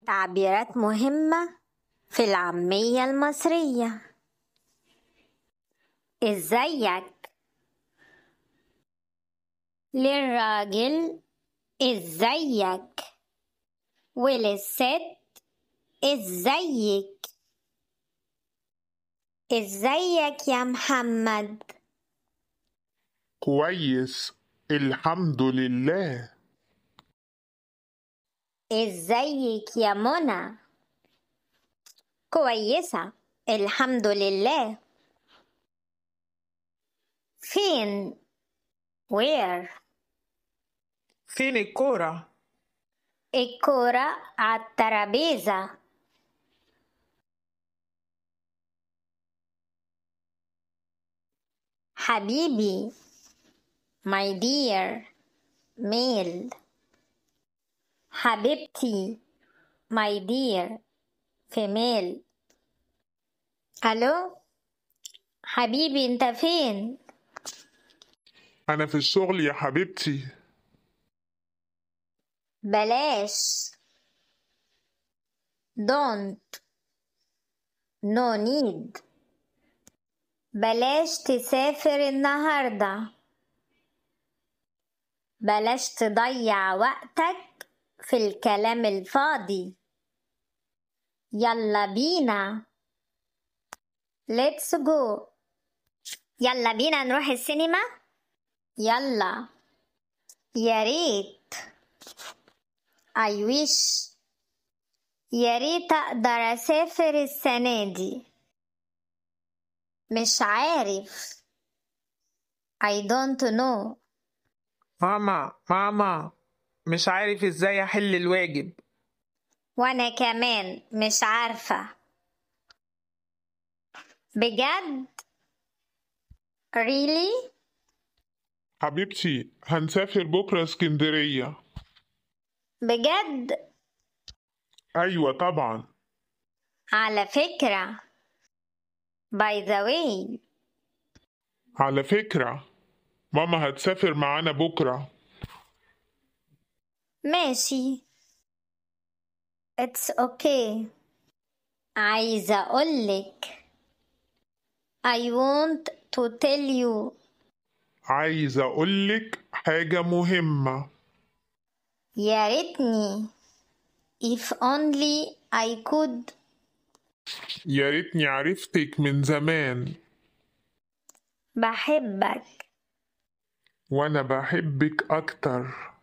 تعبيرات مهمة في العامية المصرية. ازيك؟ للراجل ازيك، وللست ازيك. ازيك يا محمد؟ كويس، الحمد لله. ازيك يا منى؟ كويسة الحمد لله. فين؟ where؟ فين الكورة؟ الكورة على الترابيزة. حبيبي my dear male. حبيبتي my dear female. الو حبيبي، انت فين؟ أنا في الشغل يا حبيبتي. بلاش don't no need. بلاش تسافر النهاردة. بلاش تضيع وقتك في الكلام الفاضي. يلا بينا let's go. يلا بينا نروح السينما. يلا. يا ريت I wish. يا ريت أقدر أسافر السنة دي. مش عارف I don't know. ماما مش عارف ازاي احل الواجب. وأنا كمان مش عارفة. بجد؟ really؟ حبيبتي هنسافر بكرة اسكندرية. بجد؟ أيوة طبعا. على فكرة by the way. على فكرة ماما هتسافر معانا بكرة. ماشي it's okay. عايزة أقولك I want to tell you. عايز أقولك حاجة مهمة. يا ريتني if only I could. يا ريتني عرفتك من زمان. بحبك. وأنا بحبك أكتر.